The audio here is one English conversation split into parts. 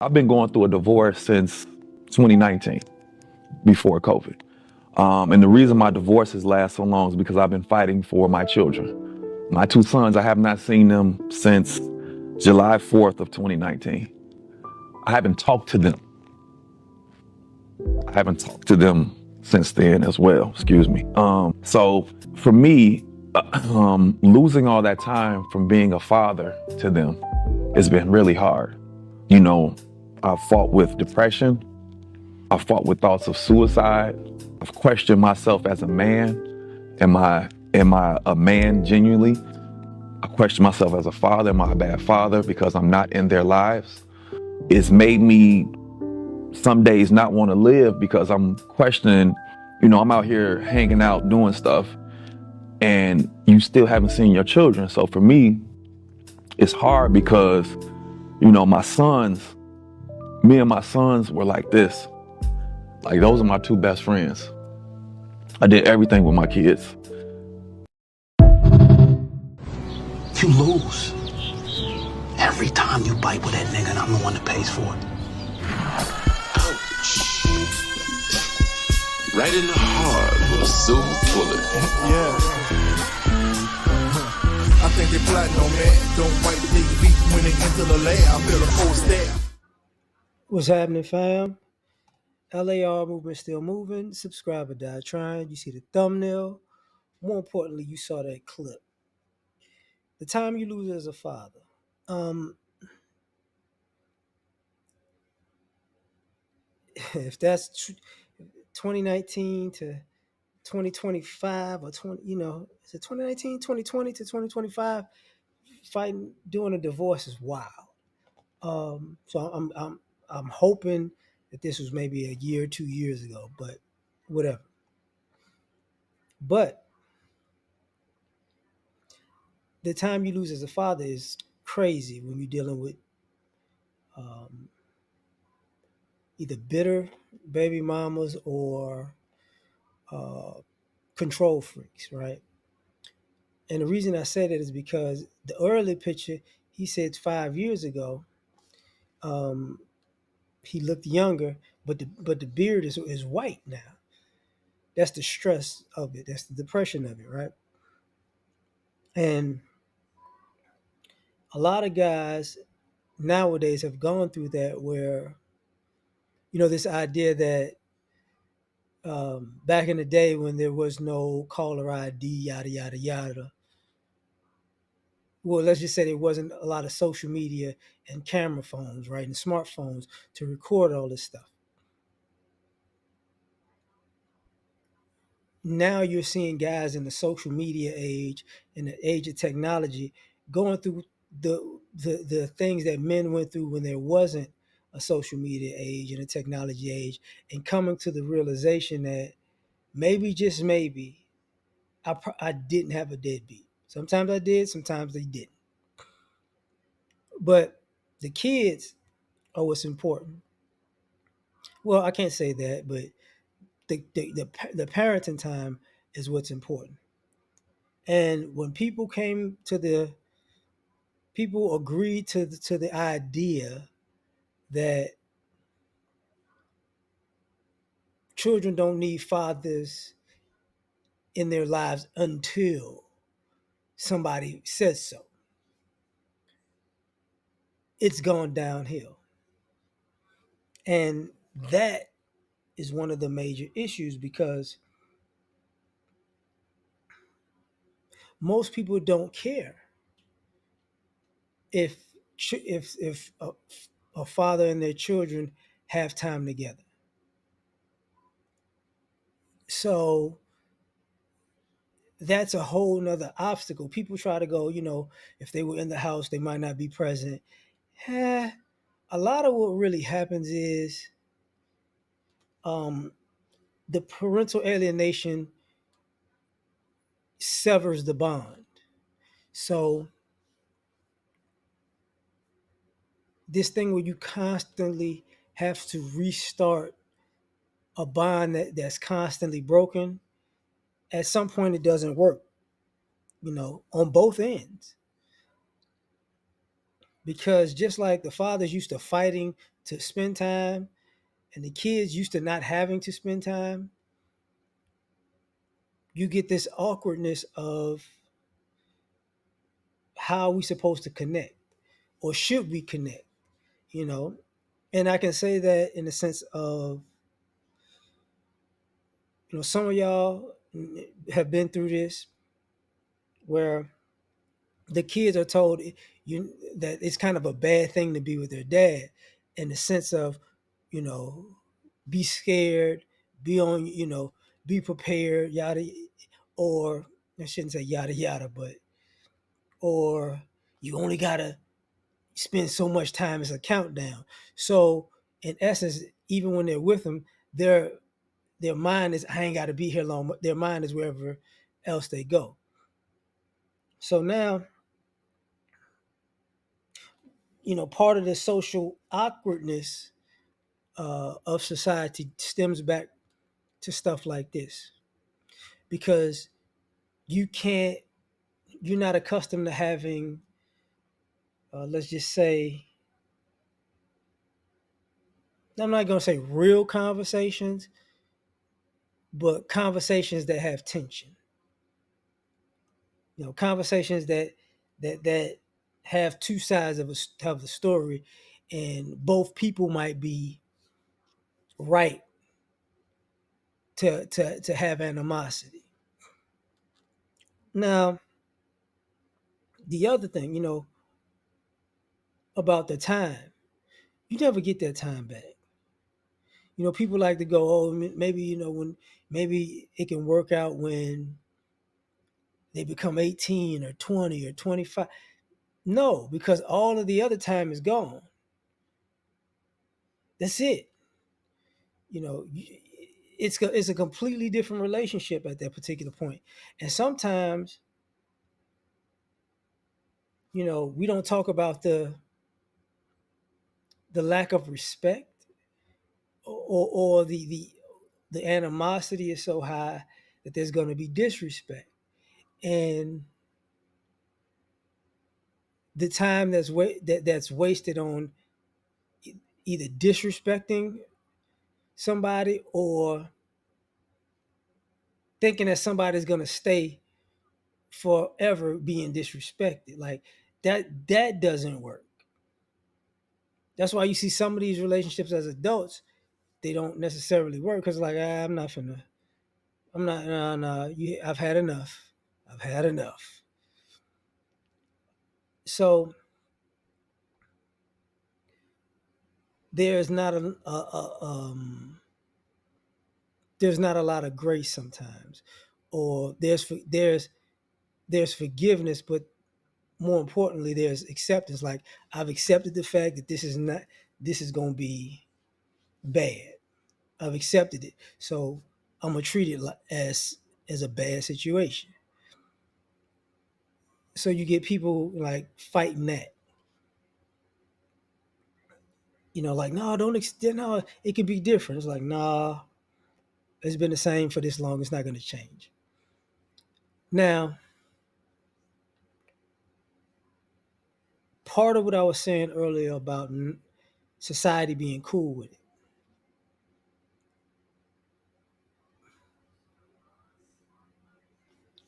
I've been going through a divorce since 2019, before COVID. And the reason my divorces last so long is because I've been fighting for my children. My two sons, I have not seen them since July 4th of 2019. I haven't talked to them. I haven't talked to them since then as well, excuse me. So for me, losing all that time from being a father to them has been really hard. You know, I've fought with depression. I've fought with thoughts of suicide. I've questioned myself as a man. Am I a man genuinely? I question myself as a father. Am I a bad father because I'm not in their lives? It's made me some days not want to live because I'm questioning, I'm out here hanging out, doing stuff, and you still haven't seen your children. So for me, it's hard because, my sons, me and my sons were like this. Like, those are my two best friends. I did everything with my kids. You lose. Every time you bite with that nigga, and I'm the one that pays for it. Right in the heart with a silver bullet. Yeah. I think they plotting on man. Don't wipe their feet when they enter the L.A.R. I feel a cold stare. What's happening, fam? L.A.R. movement still moving. Subscribe or die trying. You see the thumbnail. More importantly, you saw that clip. The time you lose as a father. If that's 2019 to 2025 or 20, is it 2019, 2020 to 2025? Fighting, doing a divorce is wild. So I'm hoping that this was maybe a year, 2 years ago, but whatever. But the time you lose as a father is crazy when you're dealing with um, either bitter baby mamas or uh, control freaks, right? And the reason I say that is because the early picture, he said 5 years ago, um, he looked younger, but the beard is white now. That's the stress of it. That's the depression of it, right? And a lot of guys nowadays have gone through that where, this idea that back in the day when there was no caller ID, yada, yada, yada. Well, let's just say there wasn't a lot of social media and camera phones, right? And smartphones to record all this stuff. Now you're seeing guys in the social media age, in the age of technology, going through the things that men went through when there wasn't a social media age and a technology age, and coming to the realization that maybe, just maybe, I didn't have a deadbeat. Sometimes I did, sometimes they didn't. But the kids are what's important. Well, I can't say that, but the parenting time is what's important. And when people agreed to the idea that children don't need fathers in their lives until somebody says so, it's gone downhill. And that is one of the major issues because most people don't care if a father and their children have time together. So that's a whole nother obstacle. People try to go, if they were in the house, they might not be present. Eh, a lot of what really happens is um, the parental alienation severs the bond. So this thing where you constantly have to restart a bond that's constantly broken, at some point it doesn't work, on both ends. Because just like the fathers used to fighting to spend time, and the kids used to not having to spend time, you get this awkwardness of how we supposed to connect, or should we connect, you know? And I can say that in the sense of, some of y'all have been through this, where the kids are told that it's kind of a bad thing to be with their dad, in the sense of, you know, be scared, be on, be prepared, yada, or I shouldn't say yada yada, but or you only gotta spend so much time as a countdown. So in essence, even when they're with them, their mind is, I ain't got to be here long. Their mind is wherever else they go. So now, part of the social awkwardness of society stems back to stuff like this, because you can't, you're not accustomed to having, let's just say, I'm not going to say real conversations, but conversations that have tension. Conversations that have two sides of the story, and both people might be right to have animosity. Now, the other thing, about the time, you never get that time back. People like to go, oh, maybe, when maybe it can work out when they become 18 or 20 or 25. No, because all of the other time is gone. That's it. It's a completely different relationship at that particular point. And sometimes, we don't talk about the lack of respect, or the animosity is so high that there's going to be disrespect. And the time that's wasted on either disrespecting somebody, or thinking that somebody's going to stay forever being disrespected, like that doesn't work. That's why you see some of these relationships as adults, they don't necessarily work, because like, I'm not, no, no, I've had enough. I've had enough. So there's not there's not a lot of grace sometimes, or there's forgiveness, but more importantly, there's acceptance. Like, I've accepted the fact that this is going to be bad. I've accepted it, so I'm gonna treat it as a bad situation. So you get people like fighting that, like, no, don't extend. No, it could be different. It's like, nah, it's been the same for this long. It's not going to change. Now, part of what I was saying earlier about society being cool with it,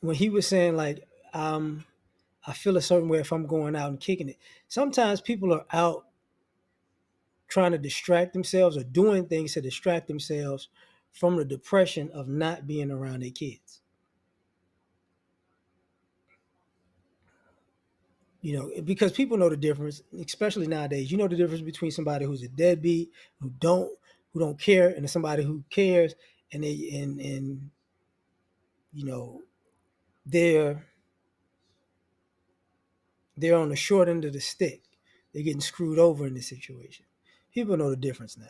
when he was saying like, I feel a certain way if I'm going out and kicking it. Sometimes people are out trying to distract themselves, or doing things to distract themselves from the depression of not being around their kids. Because people know the difference, especially nowadays. You know the difference between somebody who's a deadbeat, who don't care, and somebody who cares, and you know they're they're on the short end of the stick. They're getting screwed over in this situation. People know the difference now.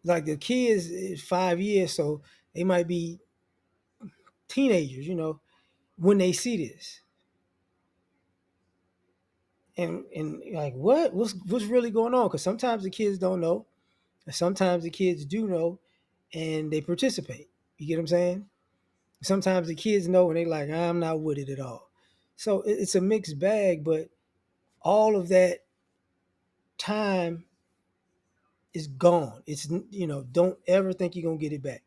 Like, the kids is 5 years, so they might be teenagers, when they see this. And like, what's really going on? Because sometimes the kids don't know, and sometimes the kids do know, and they participate. You get what I'm saying? Sometimes the kids know, and they like, I'm not with it at all. So it's a mixed bag, but all of that time is gone. It's, don't ever think you're gonna get it back.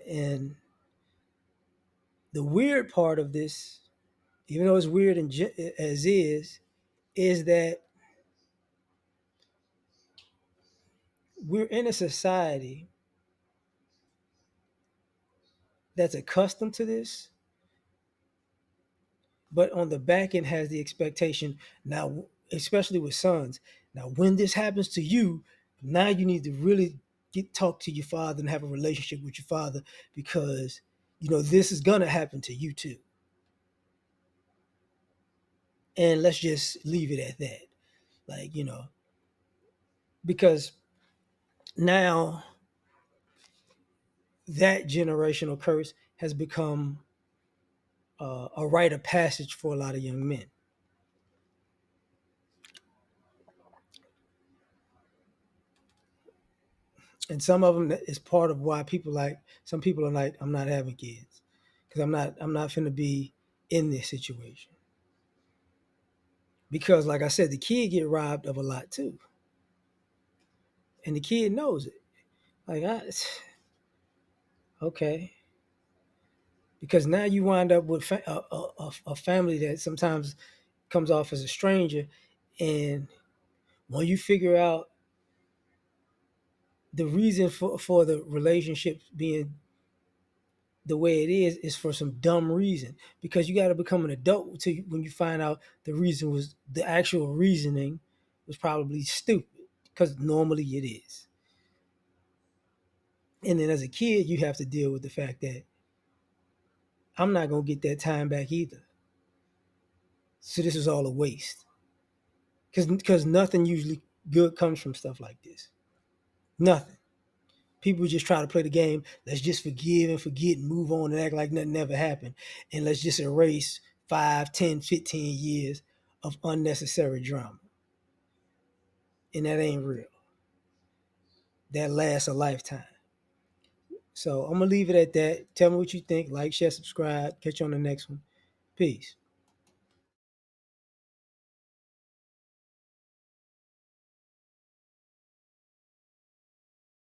And the weird part of this, even though it's weird as is that we're in a society that's accustomed to this, but on the back end has the expectation now, especially with sons. Now, when this happens to you, now you need to really talk to your father and have a relationship with your father, because this is gonna happen to you too. And let's just leave it at that. Like, because now that generational curse has become a rite of passage for a lot of young men. And some of them is part of why some people are like, I'm not having kids because I'm not finna be in this situation. Because like I said, the kid get robbed of a lot too, and the kid knows it. Like, okay, because now you wind up with a family that sometimes comes off as a stranger, and when you figure out the reason for the relationship being the way it is for some dumb reason, because you got to become an adult when you find out the actual reasoning was probably stupid, because normally it is. And then as a kid you have to deal with the fact that I'm not going to get that time back either, so this is all a waste, because nothing usually good comes from stuff like this. Nothing. People just try to play the game. Let's just forgive and forget and move on and act like nothing ever happened. And let's just erase 5, 10, 15 years of unnecessary drama. And that ain't real. That lasts a lifetime. So I'm going to leave it at that. Tell me what you think. Like, share, subscribe. Catch you on the next one. Peace.